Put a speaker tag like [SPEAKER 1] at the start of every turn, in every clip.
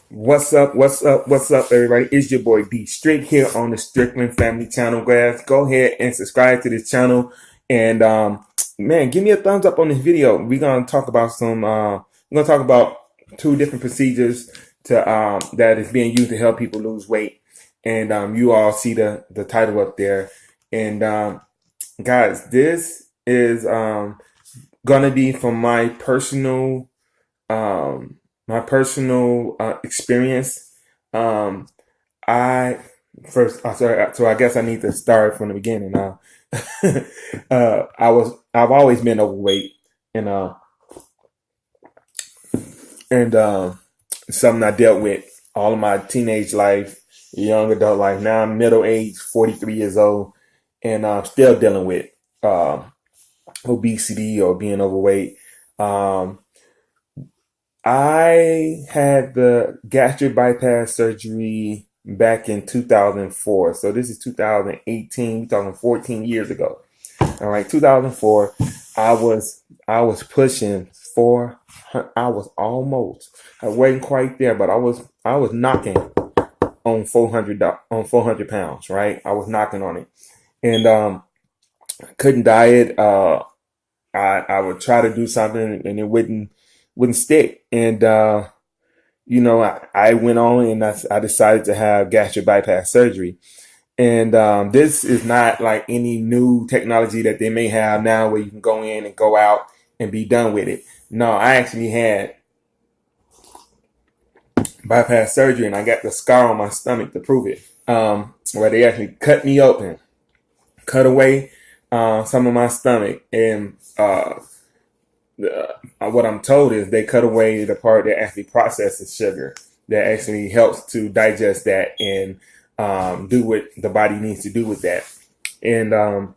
[SPEAKER 1] What's up? What's up? What's up, everybody? It's your boy D Strick here on the Strickland Family Channel. Guys, go ahead and subscribe to this channel. And man, give me a thumbs up on this video. We're gonna talk about we're gonna talk about two different procedures to that is being used to help people lose weight. And you all see the title up there. And guys, this is gonna be from my personal experience. Um, I first, sorry, so I guess I need to start from the beginning. I've always been overweight, and uh, and something I dealt with all of my teenage life, young adult life. Now I'm middle age, 43 years old, and I'm still dealing with obesity or being overweight. Um, I had the gastric bypass surgery back in 2004. So this is 2018, 2014 years ago. All right, 2004. I was pushing four. I was almost. I wasn't quite there, but I was knocking on 400 pounds. Right, I was knocking on it, and couldn't diet. I would try to do something and it wouldn't stick. And I went on and I decided to have gastric bypass surgery. And this is not like any new technology that they may have now where you can go in and go out and be done with it. No, I actually had bypass surgery and I got the scar on my stomach to prove it. Where they actually cut me open, cut away some of my stomach, and what I'm told is they cut away the part that actually processes sugar, that actually helps to digest that and do what the body needs to do with that. And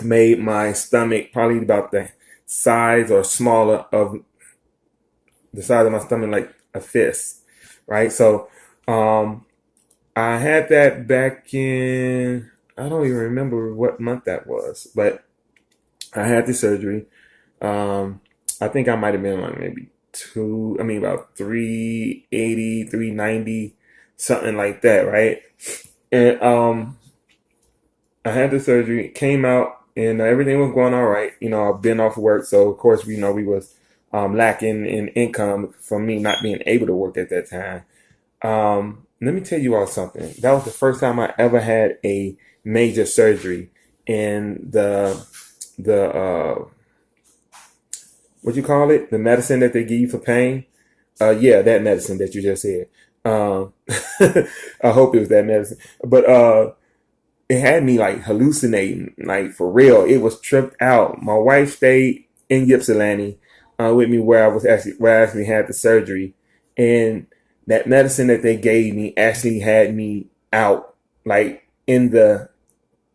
[SPEAKER 1] made my stomach probably about the size or smaller of the size of my stomach, like a fist, right? So um, I had that back in, I don't even remember what month that was, but I had the surgery. Um, I think I might have been like maybe about 380, 390, something like that, right? And I had the surgery, came out, and everything was going all right. I've been off work, so of course we was lacking in income from me not being able to work at that time. Let me tell you all something. That was the first time I ever had a major surgery, and the what you call it, the medicine that they give you for pain. Yeah, that medicine that you just said. Um, I hope it was that medicine, but it had me like hallucinating, like for real. It was tripped out. My wife stayed in Ypsilanti with me where I actually had the surgery, and that medicine that they gave me actually had me out, like in the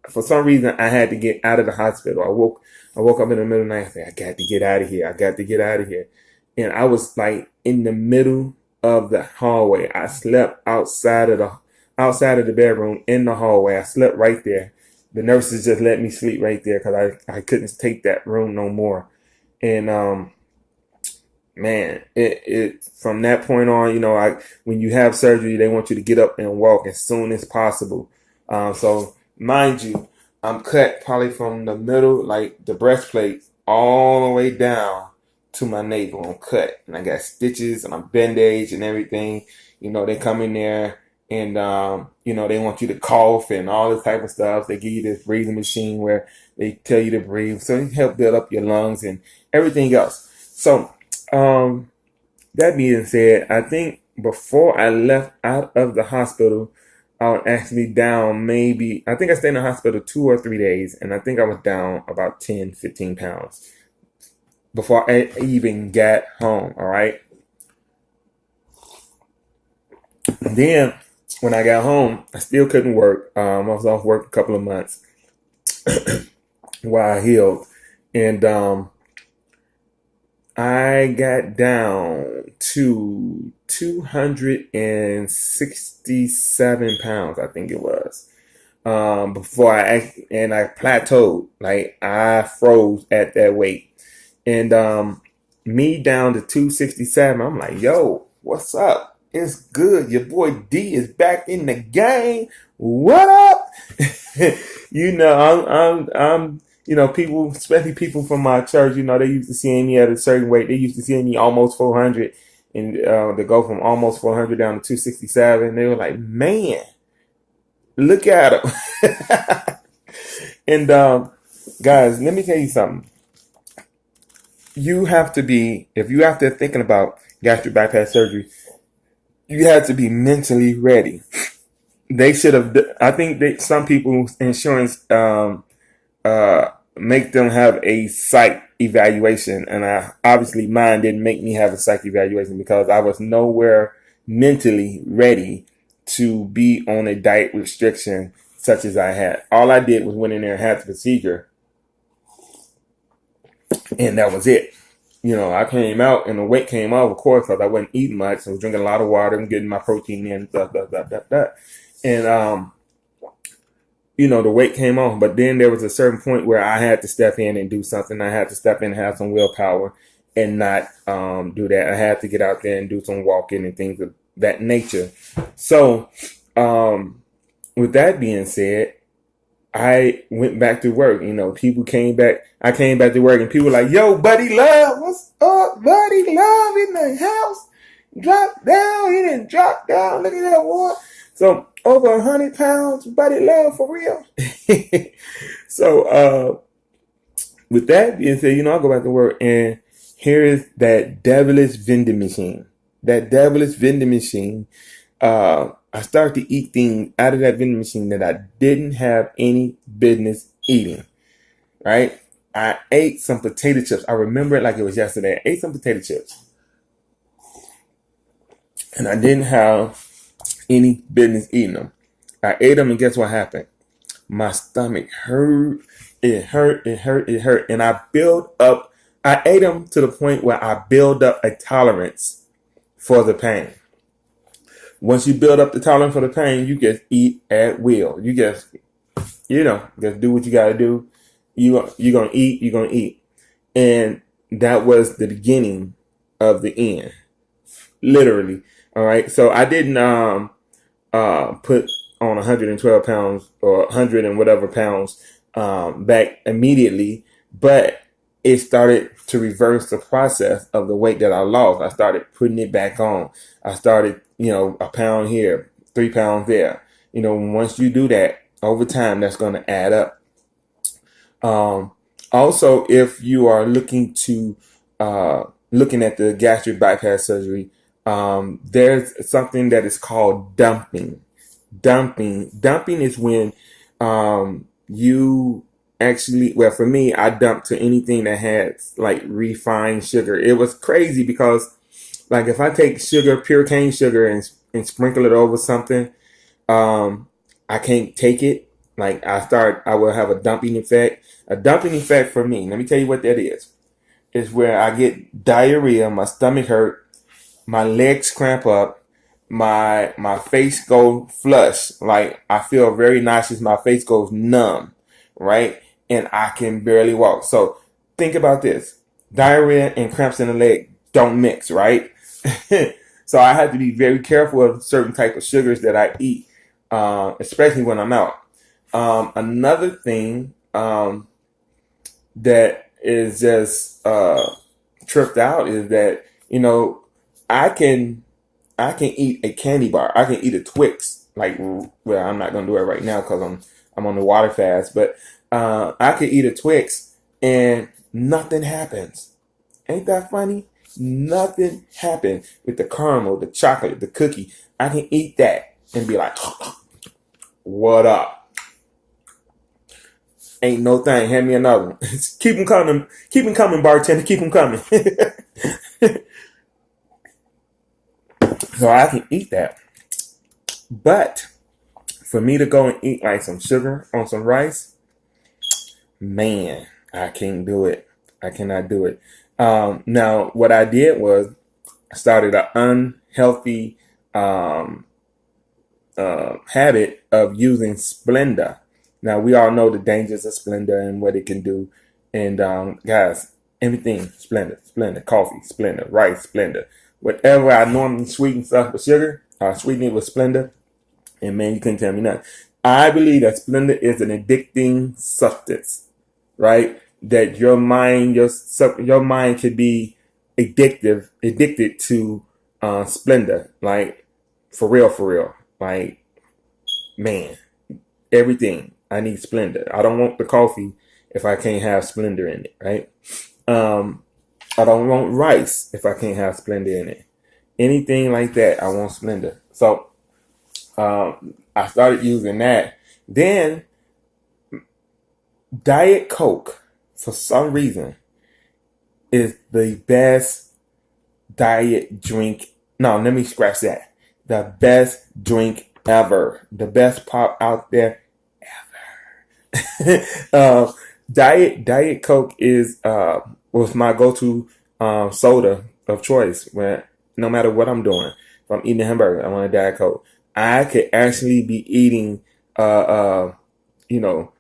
[SPEAKER 1] for some reason I had to get out of the hospital. I woke up in the middle of the night. I said, I got to get out of here. I got to get out of here. And I was like in the middle of the hallway. I slept outside of the bedroom in the hallway. I slept right there. The nurses just let me sleep right there because I couldn't take that room no more. And man, it from that point on, when you have surgery, they want you to get up and walk as soon as possible. So mind you, I'm cut probably from the middle, like the breastplate, all the way down to my navel. I'm cut, and I got stitches and I'm bandaged and everything. They come in there and they want you to cough and all this type of stuff. They give you this breathing machine where they tell you to breathe, so it help build up your lungs and everything else. So um, that being said, I think before I left out of the hospital, I was actually down maybe, I think I stayed in the hospital 2 or 3 days, and I think I was down about 10, 15 pounds before I even got home. All right. And then when I got home, I still couldn't work. I was off work a couple of months while I healed. And I got down to 267 pounds, I think it was. I plateaued, like I froze at that weight. And me down to 267, I'm like, yo, what's up? It's good. Your boy D is back in the game. What up? People, especially people from my church, they used to see me at a certain weight. They used to see me almost 400, and to go from almost 400 down to 267. They were like, man, look at him. And guys, let me tell you something. You have to be, if you have to thinking about gastric bypass surgery, you have to be mentally ready. They should have. I think that some people's insurance make them have a psych evaluation, and obviously mine didn't make me have a psych evaluation because I was nowhere mentally ready to be on a diet restriction such as I had. All I did was went in there and had the procedure, and that was it. I came out and the weight came off, of course, because I wasn't eating much. I was drinking a lot of water and getting my protein in, and the weight came off. But then there was a certain point where I had to step in and do something. I had to step in and have some willpower and not do that. I had to get out there and do some walking and things of that nature. So, with that being said, I went back to work. People came back. I came back to work and people were like, yo, Buddy Love, what's up? Buddy Love in the house. Drop down. He didn't drop down. Look at that one. So over 100 pounds, Buddy Love for real. So with that being said, I go back to work and here is that devilish vending machine. That devilish vending machine. I started to eat things out of that vending machine that I didn't have any business eating. Right? I ate some potato chips. I remember it like it was yesterday. I ate some potato chips. And I didn't have any business eating them. I ate them and guess what happened? My stomach hurt. It hurt. And I ate them to the point where I built up a tolerance for the pain. Once you build up the tolerance for the pain, you just eat at will. You just do what you got to do. You're going to eat. And that was the beginning of the end. Literally. All right. So I didn't put on 112 pounds or 100 and whatever pounds back immediately, but it started to reverse the process of the weight that I lost. I started putting it back on. I started, a pound here, 3 pounds there. Once you do that over time, that's going to add up. Also, if you are looking at the gastric bypass surgery, there's something that is called dumping. Dumping is when you actually, well, for me, I dumped to anything that has like refined sugar. It was crazy because, like, if I take sugar, pure cane sugar, and sprinkle it over something, I can't take it. Like, I will have a dumping effect. A dumping effect for me, let me tell you what that is. It's where I get diarrhea, my stomach hurt, my legs cramp up, my face go flush. Like, I feel very nauseous. My face goes numb, right? And I can barely walk. So think about this. Diarrhea and cramps in the leg don't mix, right? So I have to be very careful of certain type of sugars that I eat, especially when I'm out. Another thing that is just tripped out is that, I can eat a candy bar. I can eat a Twix. Like, well, I'm not gonna do it right now because I'm on the water fast. But I can eat a Twix and nothing happens. Ain't that funny? Nothing happened with the caramel, the chocolate, the cookie. I can eat that and be like, what up? Ain't no thing. Hand me another one. Keep them coming. Keep them coming, bartender. Keep them coming. So I can eat that. But for me to go and eat like some sugar on some rice, man, I can't do it. I cannot do it. Now, what I did was I started an unhealthy habit of using Splenda. Now, we all know the dangers of Splenda and what it can do. And guys, everything Splenda, coffee, Splenda, rice, Splenda. Whatever I normally sweeten stuff with sugar, I sweeten it with Splenda, and man, you couldn't tell me nothing. I believe that Splenda is an addicting substance, right? That your mind could be addicted to Splenda, like for real, like man, everything. I need Splenda. I don't want the coffee if I can't have Splenda in it, right? I don't want rice if I can't have Splenda in it. Anything like that, I want Splenda. So I started using that. Then Diet Coke, for some reason, is the best diet drink. No, let me scratch that. The best drink ever. The best pop out there ever. Diet Coke is was my go-to soda of choice when no matter what I'm doing. If I'm eating a hamburger, I want a Diet Coke. I could actually be eating you know,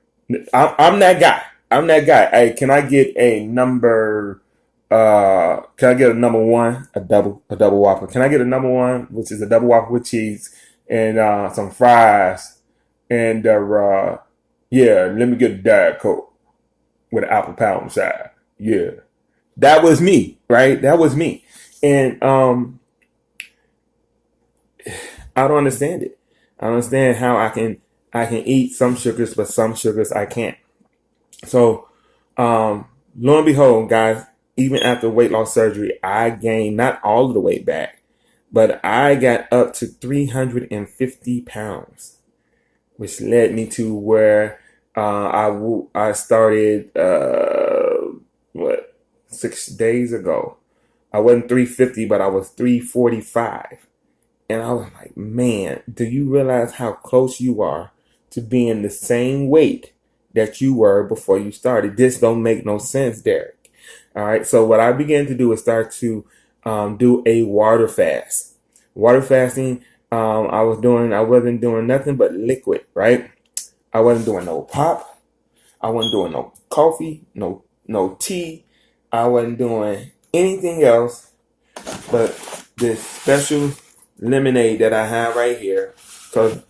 [SPEAKER 1] I'm that guy. I'm that guy. Hey, can I get a number can I get a number one? A double whopper. Can I get a number one, which is a double whopper with cheese and some fries and yeah, let me get a Diet Coke with an apple pie on the side. Yeah. That was me, right? That was me. And I don't understand it. I don't understand how I can eat some sugars, but some sugars I can't. So lo and behold, guys, even after weight loss surgery, I gained not all of the weight back, but I got up to 350 pounds, which led me to where I started 6 days ago. I wasn't 350, but I was 345. And I was like, man, do you realize how close you are to being the same weight that you were before you started? This don't make no sense, Derek. All right. So what I began to do is start to do a water fast. Water fasting, I wasn't doing nothing but liquid, right? I wasn't doing no pop. I wasn't doing no coffee, no tea. I wasn't doing anything else but this special lemonade that I have right here. Because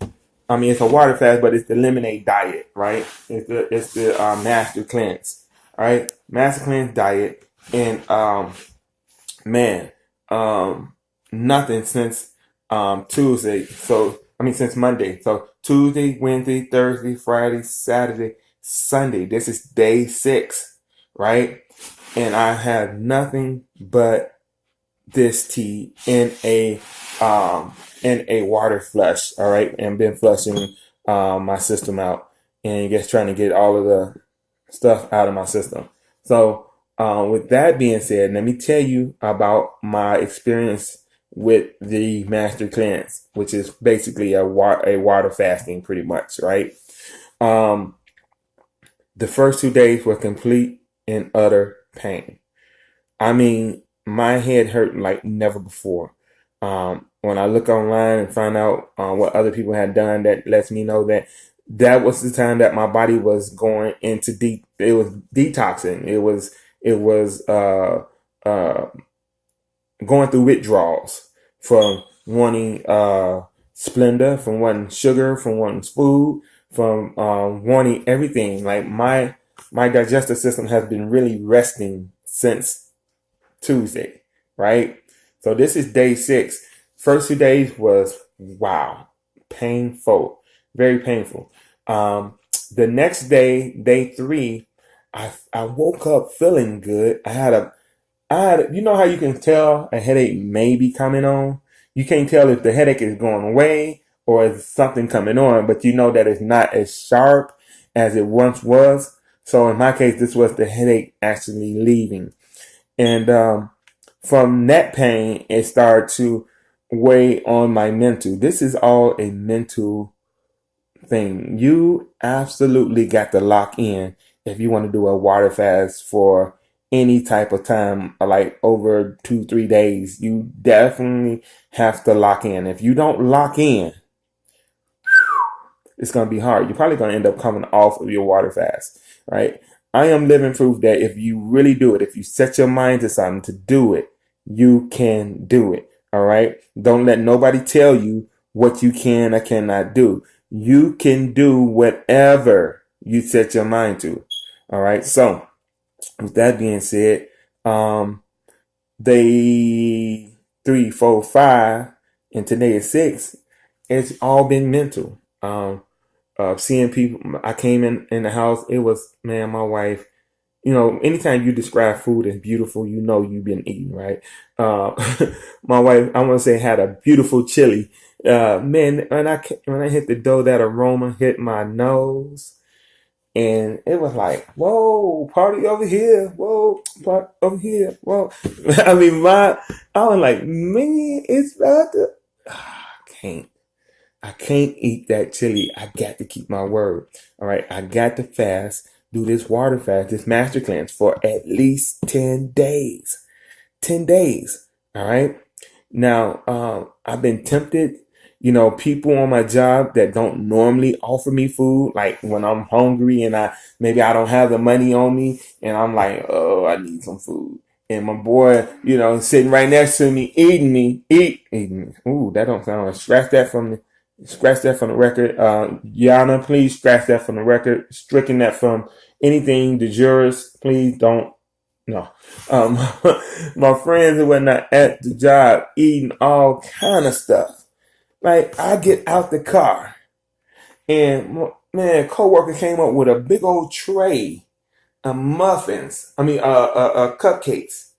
[SPEAKER 1] I mean, it's a water fast, but it's the lemonade diet, right? It's the Master Cleanse, right? Master Cleanse diet, and man, nothing since Tuesday. So I mean, since Monday. So Tuesday, Wednesday, Thursday, Friday, Saturday, Sunday. This is day 6, right? And I have nothing but this tea in a water flush, all right, and been flushing my system out and just trying to get all of the stuff out of my system. So with that being said, let me tell you about my experience with the Master Cleanse, which is basically a water fasting, pretty much, right? The first 2 days were complete and utter pain. I mean, my head hurt like never before. When I look online and find out what other people had done, that lets me know that was the time that my body was going into it was detoxing. It was going through withdrawals from wanting Splenda, from wanting sugar, from wanting food, from wanting everything. Like my digestive system has been really resting since Tuesday, right? So this is day 6. First 2 days was, wow, painful, very painful. The next day, day 3, I woke up feeling good. I had, you know how you can tell a headache may be coming on? You can't tell if the headache is going away or is something coming on, but you know that it's not as sharp as it once was. So in my case, this was the headache actually leaving. And from that pain, it started to weigh on my mental. This is all a mental thing. You absolutely got to lock in if you want to do a water fast for any type of time, like over 2-3 days. You definitely have to lock in. If you don't lock in, it's going to be hard. You're probably going to end up coming off of your water fast, right? I am living proof that if you really do it, if you set your mind to something to do it, you can do it. All right. Don't let nobody tell you what you can or cannot do. You can do whatever you set your mind to. All right. So with that being said, day 3, 4, 5, and today is 6. It's all been mental. Seeing people, I came in the house. It was, man, my wife. Anytime you describe food as beautiful, you've been eating, right? Uh, my wife, I want to say, had a beautiful chili. Man, when I hit the dough, that aroma hit my nose. And it was like, whoa, party over here. Whoa, party over here. Whoa. I was like, man, it's about to, can't. I can't eat that chili. I got to keep my word. All right. I got to fast, do this water fast, this master cleanse for at least 10 days. 10 days. All right. Now, I've been tempted, people on my job that don't normally offer me food, like when I'm hungry and maybe I don't have the money on me and I'm like, oh, I need some food. And my boy, sitting right next to me, eating me. Ooh, that don't sound right. Scratch that from the record. Yana, please scratch that from the record. Stricken that from anything. The jurors, please don't. No. My friends were not at the job eating all kind of stuff. Like, I get out the car and, man, a coworker came up with a big old tray of muffins. Cupcakes.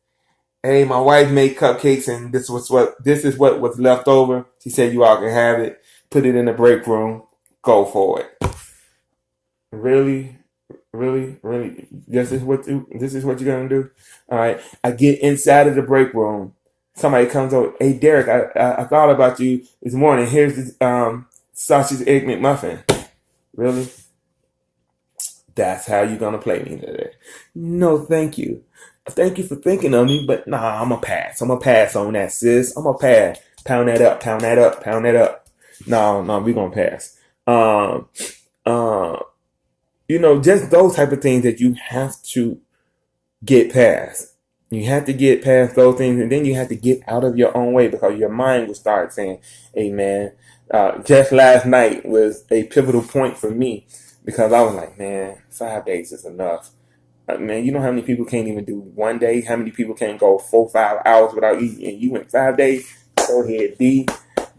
[SPEAKER 1] Hey, my wife made cupcakes and this is what was left over. She said, you all can have it. Put it in the break room. Go for it. Really? Really? Really? This is what you're gonna do? All right. I get inside of the break room. Somebody comes over. Hey, Derek, I thought about you this morning. Here's this sausage egg McMuffin. Really? That's how you're gonna play me today? No, thank you. Thank you for thinking of me, but nah, I'm gonna pass. I'm gonna pass on that, sis. I'm gonna pass. Pound that up. Pound that up. Pound that up. No, we're gonna pass. Just those type of things that you have to get past. You have to get past those things, and then you have to get out of your own way because your mind will start saying, hey, man, just last night was a pivotal point for me because I was like, man, 5 days is enough. Man, you know how many people can't even do 1 day? How many people can't go 4, 5 hours without eating? And you went 5 days? Go ahead, D.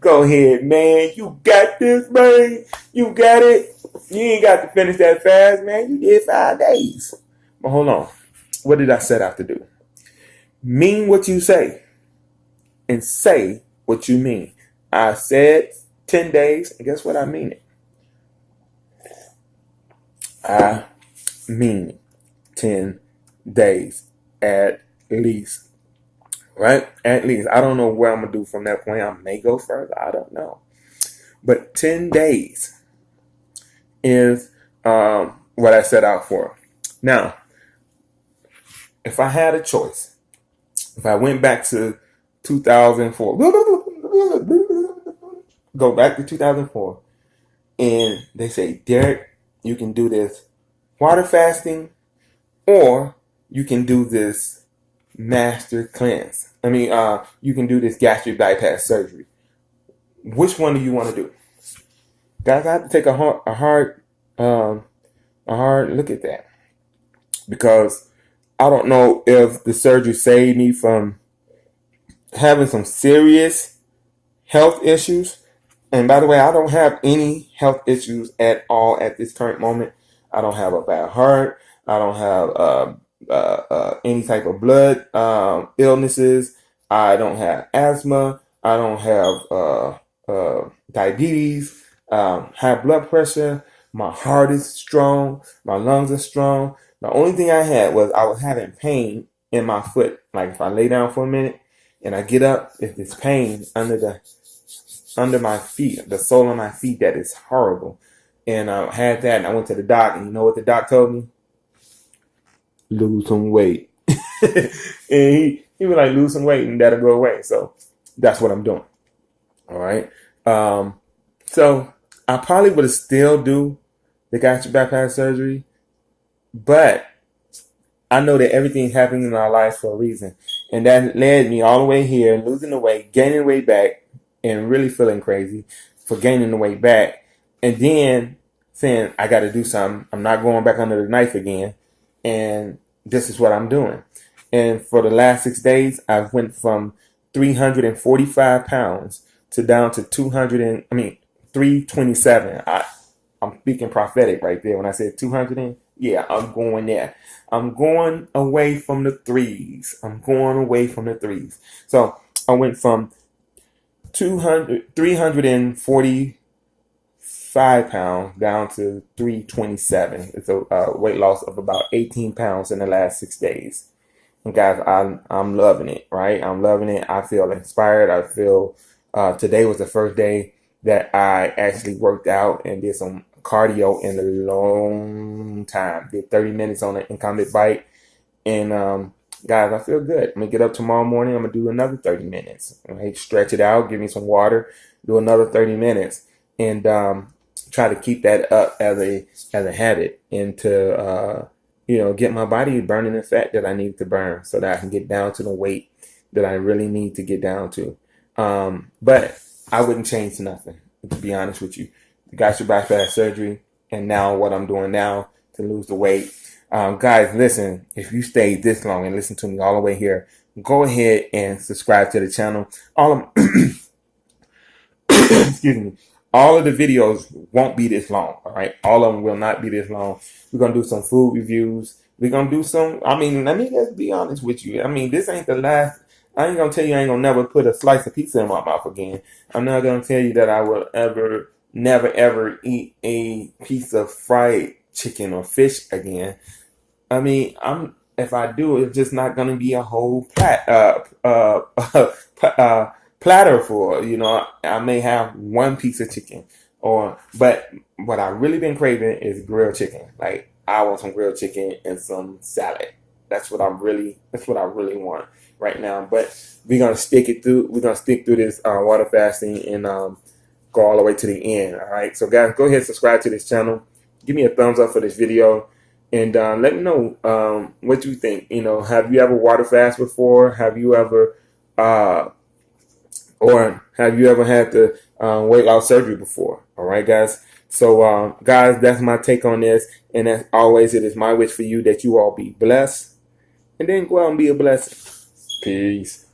[SPEAKER 1] Go ahead, man. You got this, man. You got it. You ain't got to finish that fast, man. You did 5 days. But hold on. What did I set out to do? Mean what you say and say what you mean. I said 10 days, and guess what? I mean it. I mean 10 days at least. Right? At least. I don't know where I'm going to do from that point. I may go further. I don't know. But 10 days is what I set out for. Now, if I had a choice, if I went back to 2004, go back to 2004, and they say, Derek, you can do this water fasting, or you can do this master cleanse. You can do this gastric bypass surgery. Which one do you want to do? Guys, I have to take a hard look at that because I don't know if the surgery saved me from having some serious health issues. And by the way, I don't have any health issues at all at this current moment. I don't have a bad heart. I don't have any type of blood illnesses. I don't have asthma. I don't have diabetes, high blood pressure. My heart is strong. My lungs are strong. The only thing I had was I was having pain in my foot. Like if I lay down for a minute and I get up, if it's pain under my feet, the sole of my feet, that is horrible. And I had that, and I went to the doc, and you know what the doc told me? Lose some weight. And he was like, lose some weight, and that'll go away. So that's what I'm doing. All right. So I probably would have still do the gastric bypass surgery, but I know that everything's happening in our lives for a reason. And that led me all the way here, losing the weight, gaining the weight back, and really feeling crazy for gaining the weight back. And then saying, I got to do something. I'm not going back under the knife again. And this is what I'm doing. And for the last 6 days, I went from 345 pounds to down to 327. I'm speaking prophetic right there when I said 200. Yeah, I'm going there. I'm going away from the threes. I'm going away from the threes. So I went from 345 pounds down to 327. It's a weight loss of about 18 pounds in the last 6 days. And guys, I'm loving it, right? I'm loving it. I feel inspired. I feel today was the first day that I actually worked out and did some cardio in a long time. Did 30 minutes on an incumbent bike. And guys, I feel good. I'm going to get up tomorrow morning. I'm going to do another 30 minutes. Right? Stretch it out. Give me some water. Do another 30 minutes. And try to keep that up as a habit and to get my body burning the fat that I need to burn so that I can get down to the weight that I really need to get down to. But I wouldn't change nothing, to be honest with you. The gastric bypass surgery and now what I'm doing now to lose the weight. Guys, listen, if you stayed this long and listen to me all the way here, go ahead and subscribe to the channel. Excuse me. All of the videos won't be this long, all right? All of them will not be this long. We're going to do some food reviews. We're going to do let me just be honest with you. This ain't the last. I ain't going to tell you I ain't going to never put a slice of pizza in my mouth again. I'm not going to tell you that I will never, ever eat a piece of fried chicken or fish again. If I do, it's just not going to be a whole platter for, I may have one piece of chicken but what I really been craving is grilled chicken. Like I want some grilled chicken and some salad. That's what I really want right now. But we're going to stick through this water fasting and go all the way to the end. All right. So guys, go ahead and subscribe to this channel. Give me a thumbs up for this video. And let me know what you think. Have you ever water fast before? Have you ever had the weight loss surgery before? All right, guys. So, guys, that's my take on this. And as always, it is my wish for you that you all be blessed. And then go out and be a blessing. Peace.